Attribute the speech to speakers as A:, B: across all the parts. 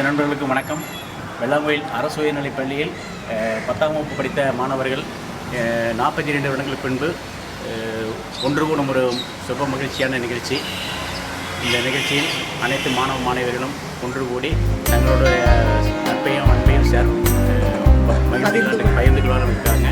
A: நண்பர்களுக்கு வணக்கம். வெள்ளாங்கோயில் அரசு உயர்நிலைப் பள்ளியில் 10ஆம் வகுப்பு படித்த மாணவர்கள் 42 வருடங்களுக்கு பின்பு ஒன்று கூடும் ஒரு சுப மகிழ்ச்சியான நிகழ்ச்சி. இந்த நிகழ்ச்சியில் அனைத்து மாணவ மாணவியர்களும் ஒன்று கூடி தங்களுடைய நட்பையும் அன்பையும் பகிர்ந்து கொள்ள இருக்காங்க.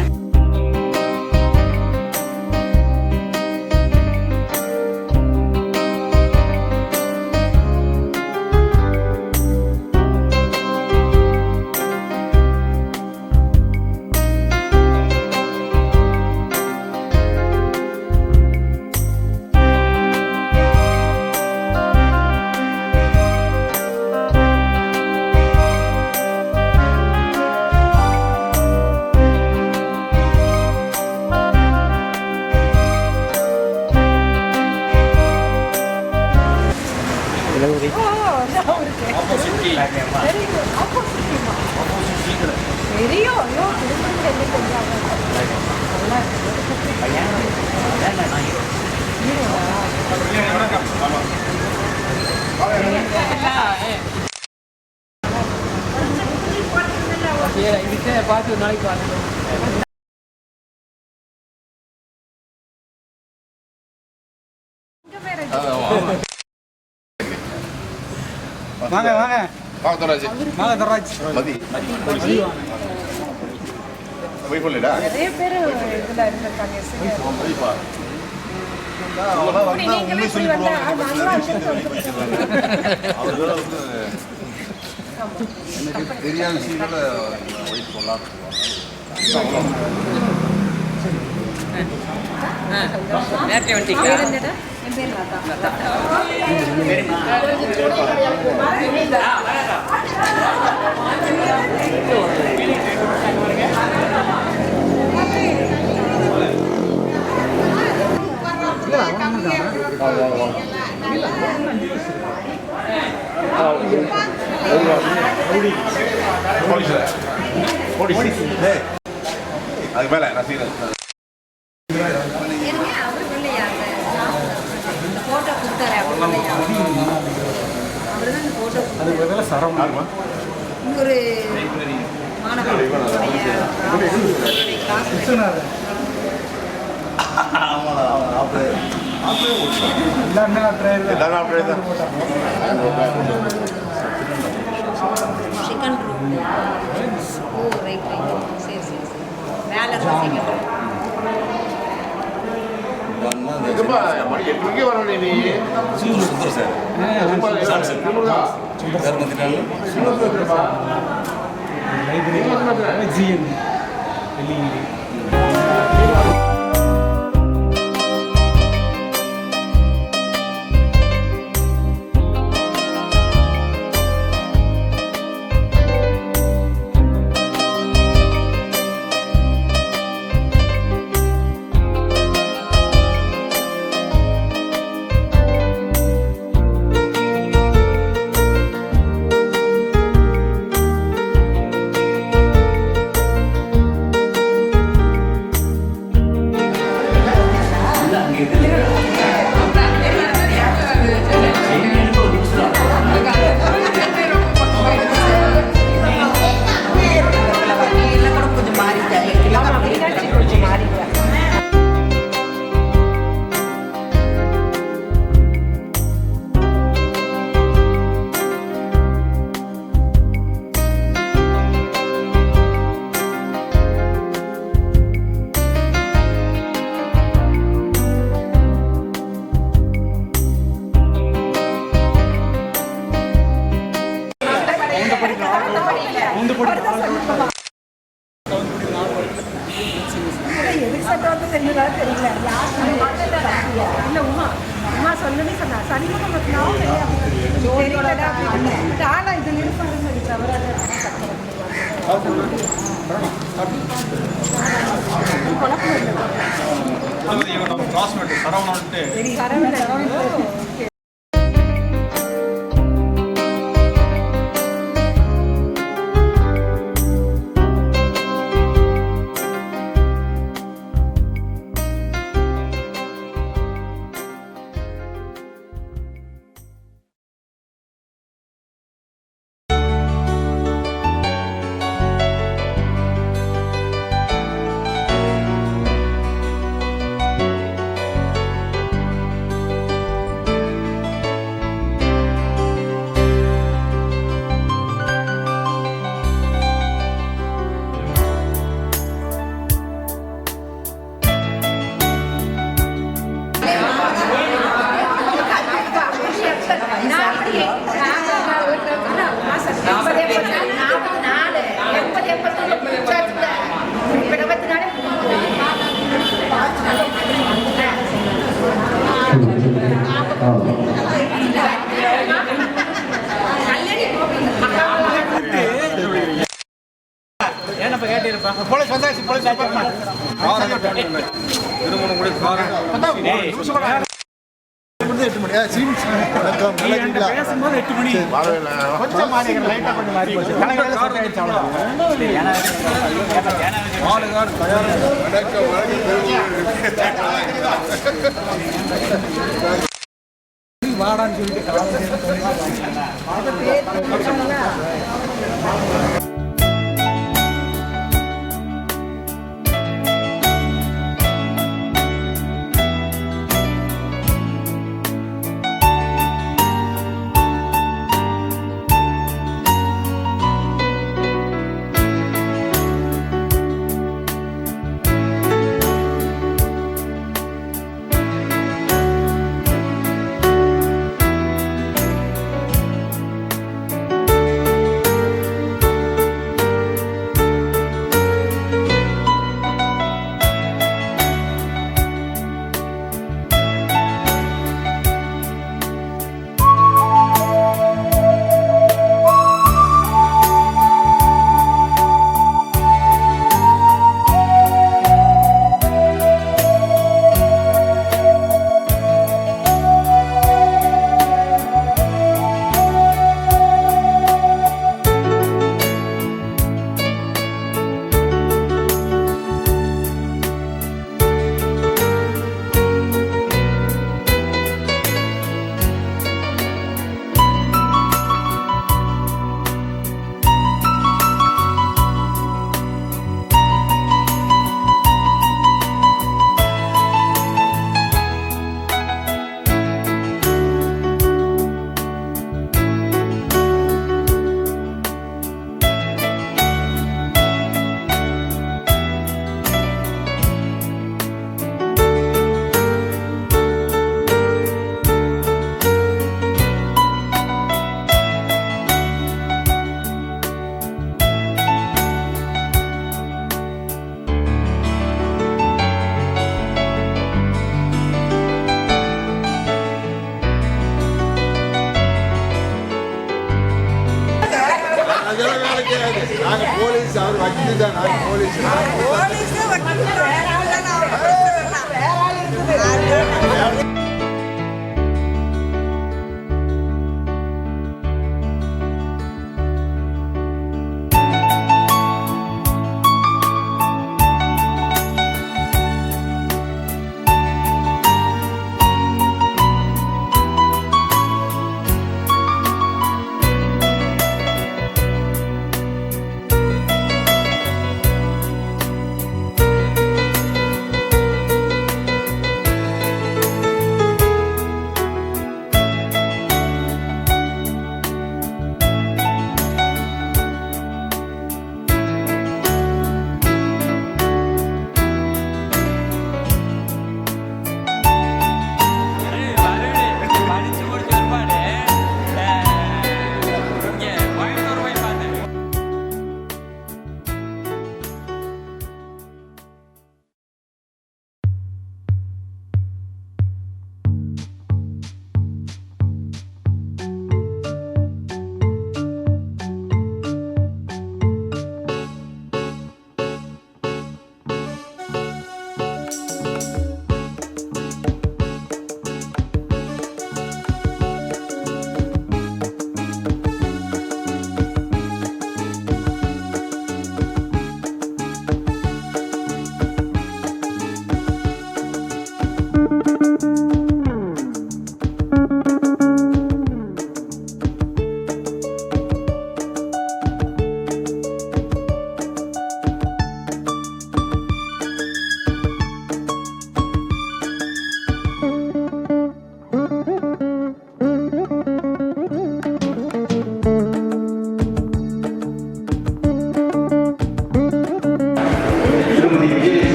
B: பார்த்து ஒரு நாளைக்கு பார்த்து வாங்க வாங்க வாங்க தராஜ் வாங்க தராஜ் மதி போய் போலடா நிறைய பேர் இதுல இருக்காங்க சரிப்பா அவளா வந்தா உண்மை சொல்லி போவாங்க அவங்கள வந்து எனக்கு தெரியாத விஷயங்கள வெயிட் பண்ணலாம் நேரத்தை வந்துட்டீங்களா என் பேர் லதா அதுக்கு மேல நான் செய்யறேன்
C: ஒரு மாணவர் செகண்ட் ரூம். ஓ ரைட் ரைட் சரி சரி சரி வேலை செகண்ட் ரூம். எதுக்கு சட்டம் தெரியல தெரியல இல்லை உமா உமா சொல்லணும்னு சொன்னா சனிமுகம் தெரியலடா ஆனா இது நிறுத்தாங்க தவிர
B: கிளாஸ்மேட் சரவணன்ட்டு
C: சரவணன்
A: ஏன்னப்ப கேட்டிருப்பா
D: போலீஸ் வந்தாச்சு போலீஸ் திருமணம் கூட காரணம் 8 மணி வணக்கம் நல்லா இருக்கீங்களா
A: பேசும்போது 8 மணி
D: கொஞ்சம் மாறி லைட்டா கொஞ்சம் மாறி போச்சு மாடுகார் தயார் வணக்கம் வாடான்னு சொல்லிட்டு நாங்க போலீஸ் அவர் வக்கீல் தான் நாங்க போலீஸ்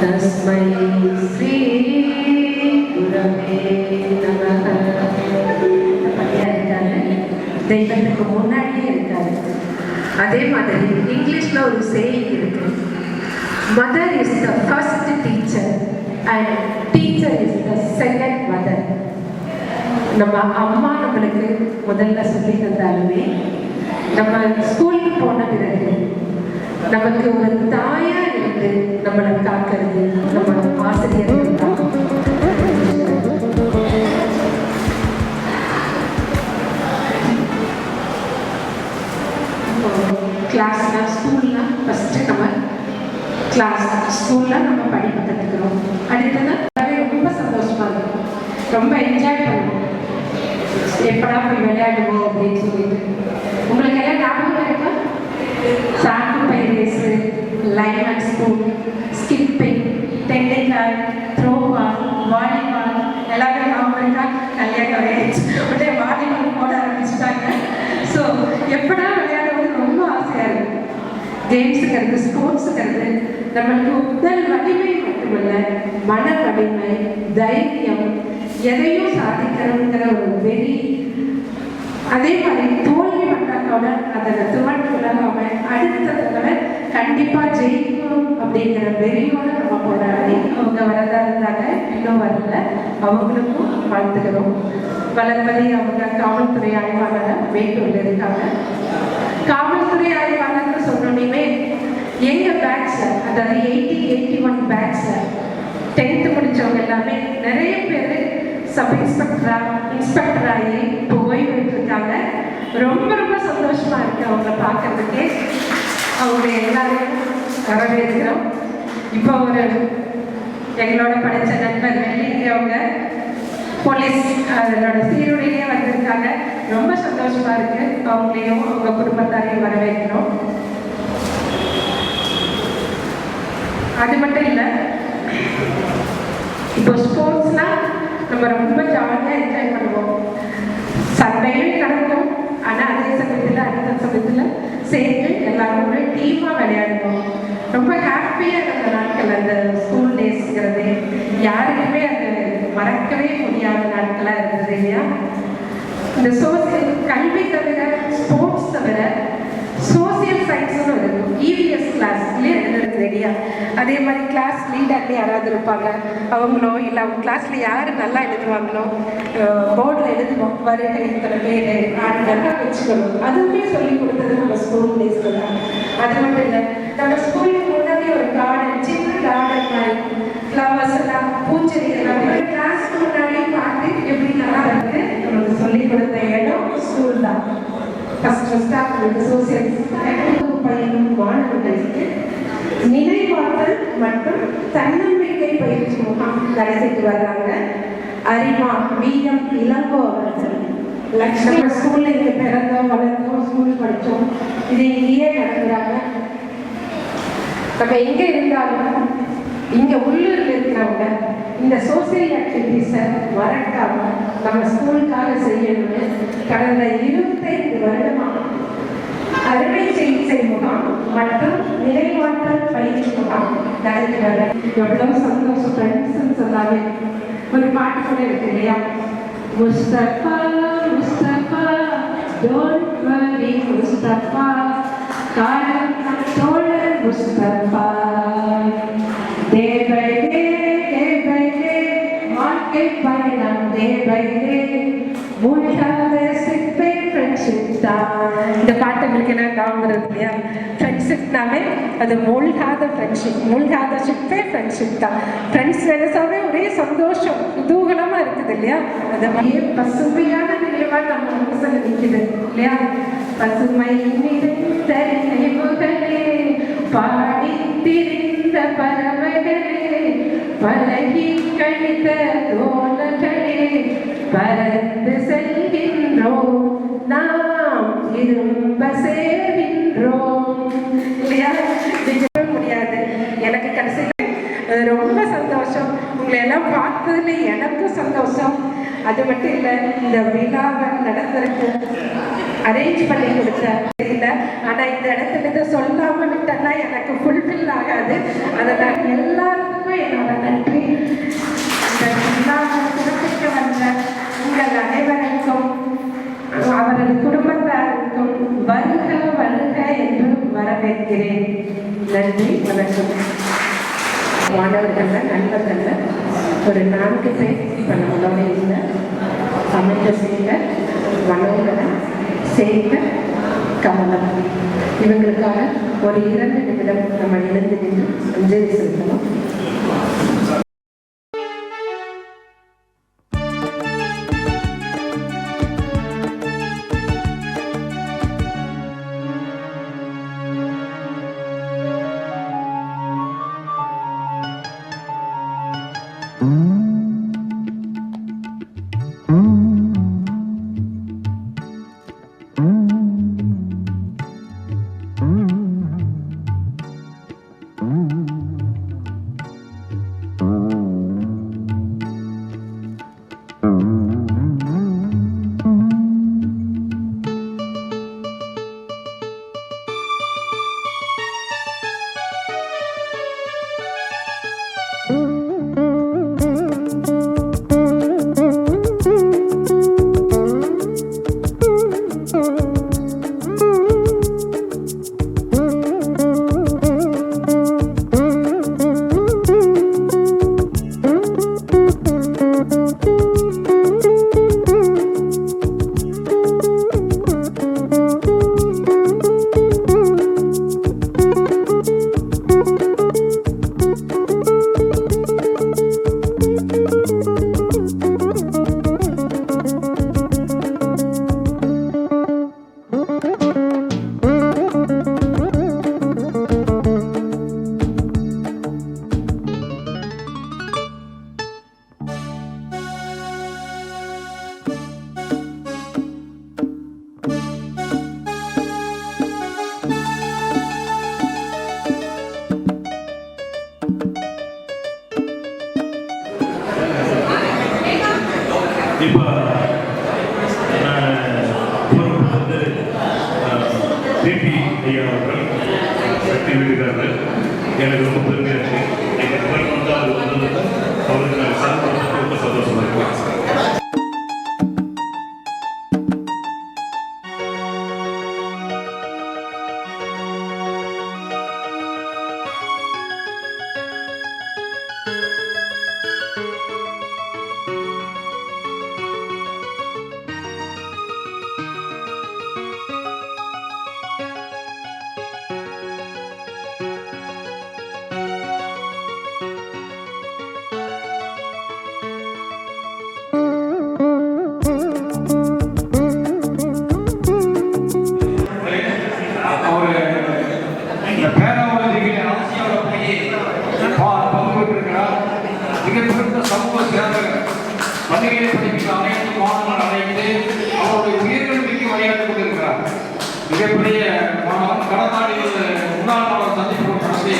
C: तस्मै श्री गुरवे नमः. தெய்வத்துக்கு முன்னாடியே இருக்காரு. அதே மாதிரி இங்கிலீஷ்ல ஒரு சேயிங் இருக்கு, mother is the first teacher and teacher is the second mother. நம்ம அம்மா நம்மளுக்கு முதல்ல சொல்லி தந்தாலுமே நம்ம ஸ்கூலுக்கு போன பிறகு நமக்கு ஒரு தாயா இருந்து நம்மளை காக்கிறது நம்ம ஆசிரியர்கள் தான். கிளாஸ்ல ஸ்கூல்ல ஃபர்ஸ்ட் நம்ம ஸ்கூல்ல நம்ம படிப்பு கற்றுக்கிறோம். அடுத்தது ரொம்ப சந்தோஷமா இருக்கும், ரொம்ப என்ஜாய் பண்ணுவோம். எப்படா போய் விளையாடுவோம் அப்படின்னு சொல்லிட்டு உங்களுக்கு எல்லாம் ஞாபகம் இருக்கா? சாக்கு பை race, line and school, skipping, டென்னிக்கால், த்ரோபால், வாலிபால் எல்லாமே ஞாபகம் இருக்கா? கல்யாணம் ஆயிடுச்சு உடனே வாலிபால் போட ஆரம்பிச்சுட்டாங்க. ஸோ எப்படா விளையாடுவது ரொம்ப ஆசையாக இருக்கும். கேம்ஸுங்கிறது, ஸ்போர்ட்ஸுங்கிறது நம்மளுக்கு உடல் வலிமை மட்டுமல்ல, மன வலிமை, தைரியம், எதையும் சாதிக்கிறோங்கிற ஒரு வெறி. அதே மாதிரி தோல்வி பண்ணாதோட அதை துவண்டு விலகாம அடுத்த தடவை கண்டிப்பா ஜெயிக்கணும் அப்படிங்கிற வெறியோட நம்ம போராடி அவங்க வரதா இருந்தாங்க, இன்னும் வரல, அவங்களுக்கும் வாழ்த்துக்கிறோம். வளர்மதி அவங்க காவல்துறை ஆய்வாளர் மேட்டூர்ல இருக்காங்க. காவல்துறை ஆய்வாளர்னு சொன்னோன்னே எங்க பேட்ச்ல, அதாவது 80-81 பேட்ச்ல 10th முடிச்சவங்க எல்லாமே நிறைய பேர் சப் இன்ஸ்பெக்டர் ஆகி இப்போ ஓய்வு இருக்காங்க. ரொம்ப ரொம்ப சந்தோஷமா இருக்கு அவங்கள பார்க்கறதுக்கே. அவங்க எல்லாரையும் வரவேற்கிறோம். இப்போ ஒரு எங்களோட படித்த நண்பர் வெள்ளிங்கிறவங்க போலீஸ் அதனோட சீருடையே வந்திருக்காங்க. ரொம்ப சந்தோஷமா இருக்கு. அவங்களையும் அவங்க குடும்பத்தாரையும் வரவேற்கிறோம். அது மட்டும் இல்லை, இப்போ ஸ்போர்ட்ஸ்னா நம்ம ரொம்ப ஜாலியாக என்ஜாய் பண்ணுவோம். சண்டையும் நடக்கும், ஆனால் அதே சமயத்தில் அடுத்த சமயத்தில் சேர்ந்து எல்லாரும் ஒரு டீமாக விளையாடுவோம். ரொம்ப ஹாப்பியாக இருந்த நாட்கள் அந்த ஸ்கூல் டேஸ்ங்கிறது யாருக்குமே அது மறக்கவே முடியாத நாட்களாக இருந்தது இல்லையா? இந்த கல்வி தவிர, ஸ்போர்ட்ஸ் தவிர சோசியல் சயின்ஸ்னு இருக்கும். இவிஎஸ் கிளாஸ்லேயே எழுதுறது ரெடியா. அதே மாதிரி கிளாஸ் லீடர்லேயே யாராவது இருப்பாங்க, அவங்களோ இல்லை அவங்க கிளாஸில் யார் நல்லா எழுதுவாங்களோ போர்டில் எழுதுவோம், வருகை இத்தனை பேர் ஆண்கள் வச்சுக்கணும். அதுவுமே சொல்லி கொடுத்தது நம்ம ஸ்கூல் டேஸ்ல தான். அது மட்டும் இல்லை, நம்ம ஸ்கூலுக்கு முன்னாடி ஒரு கார்டன், சின்ன கார்டன் மாதிரி ஃப்ளவர்ஸ் எல்லாம், பூச்செடி எல்லாம் ஒரு கிளாஸ்க்கு முன்னாடியே பார்த்து எப்படி நல்லா இருக்கு நமக்கு சொல்லி கொடுத்த இடம் ஸ்கூல் தான். ஃபர்ஸ்ட் சோசியல் பயிலும் மாணவர்களுக்கு நினைவாற்றல் மற்றும் தன்னம்பிக்கை பயிற்சி முகாம் நடத்திட்டு வர்றாங்க. அரிமா வீரம் இளங்கோ அவர்கள். லட்சுமி ஸ்கூல்ல இங்கே பிறந்தோம், வளர்ந்தோம், ஸ்கூல் படித்தோம், இது இங்கேயே நடத்துகிறாங்க. நம்ம எங்கே இருந்தாலும் இங்கே உள்ளூரில் இருக்கிறவங்க இந்த சோசியல் ஆக்டிவிட்டீஸை மறக்காம நம்ம ஸ்கூலுக்காக செய்யணும்னு கடந்த 25 வருடமாக அறுவை சிகிச்சை முகாம் மற்றும் நினைவாற்றல் பயிற்சி முகாம் நடத்துகிறாங்க. எவ்வளவு சந்தோஷம் ஃப்ரெண்ட்ஸ்ன்னு சொன்னாலே ஒரு பாட்டு கூட இருக்கு இல்லையா? முஸ்தபா முஸ்தபா டோன்ட் வரி முஸ்தபா காலம் நம் தோழர் முஸ்தபா டே பை டே வாழ்க்கை பயணம் டே பை டே மூழ்காத சிப்பை ஃப்ரெண்ட்ஷிப் தான். இந்த பாட்டு உங்களுக்கு என்ன ஞாபகம் வருது இல்லையா? ஃப்ரெண்ட்ஷிப்னாவே அது மூழ்காத ஃப்ரெண்ட்ஷிப், மூழ்காத ஷிப்பே ஃப்ரெண்ட்ஷிப் தான். ஃப்ரெண்ட்ஸ் நினைச்சாவே ஒரே சந்தோஷம் குதூகலமாக இருக்குது இல்லையா? அது மாதிரியே பசுமையான நினைவாக நம்ம மனசில் நிற்குது இல்லையா? பசுமை நிறைந்த நினைவுகளே பாடி திரிந்த பறவைகளே பழகி கழித்த தோழர்களே பறந்து செல்கின்றோம் நாம் திரும்ப சேர்கின்றோம் இல்லையா? முடியாது. எனக்கு கடைசியில் ரொம்ப சந்தோஷம், உங்களை எல்லாம் பார்த்ததுல எனக்கும் சந்தோஷம். அது மட்டும் இல்லை, இந்த விழாவை நடத்துறதுக்கு அரேஞ்ச் பண்ணி கொடுத்த இல்லை, ஆனால் இந்த இடத்துல இதை சொல்லாமல் விட்டேன்னா எனக்கு ஃபுல்ஃபில் ஆகாது. அதனால் எல்லாத்துக்கும் என்னோட நன்றி. இந்த விழாவை சிறப்பிக்க வந்த உங்கள் அனைவருக்கும் அவரது குடும்பத்தாருக்கும் வருக வருக என்று வரவேற்கிறேன். நன்றி, வணக்கம். மாணவர்கள் நண்பர்கள் ஒரு 4 பேர் இப்போ நம்மளோட இருந்த அமிர்தசேகர், மனோகரன், சேகர், கமலம், இவங்களுக்காக ஒரு 2 நிமிடம் நம்ம எழுந்து நின்று அஞ்சலி செலுத்தணும்.
E: இப்போ வந்து பிபி ஐயா அவர்கள் சக்தி வீட்டுக்காரர் எனக்கு ரொம்ப பெருமையாக இருக்கு. எங்கள் கோயில் வந்து அவர் வந்து அவருக்கு நான் சாப்பிட்றது ரொம்ப சந்தோஷமாக இருக்கு. மிகப்பெரிய சமூக சேவகர் பள்ளிகளை படிக்கிற அனைத்து மாணவர்கள் அழைத்து அவருடைய உயிர்களுக்கு விளையாட்டுக் கொண்டிருக்கிறார். மிகப்பெரிய மாணவர் கடந்தாடியில் முன்னாள் மாணவர் சந்திப்பு நடத்தி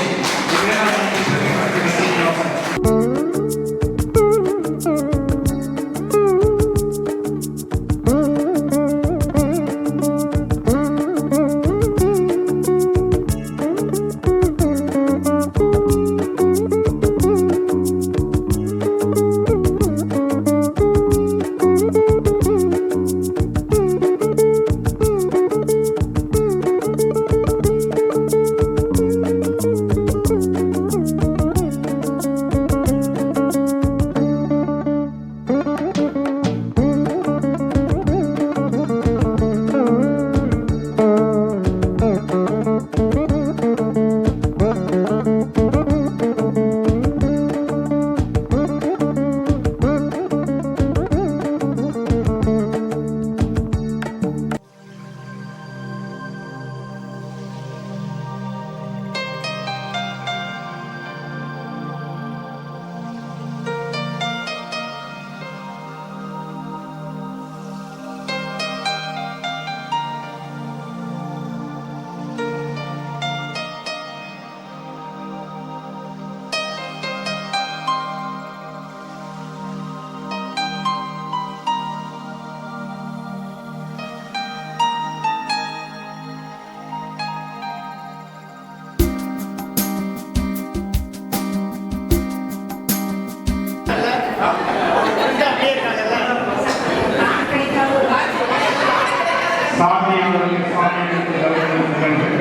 E: மாநிலத்தில்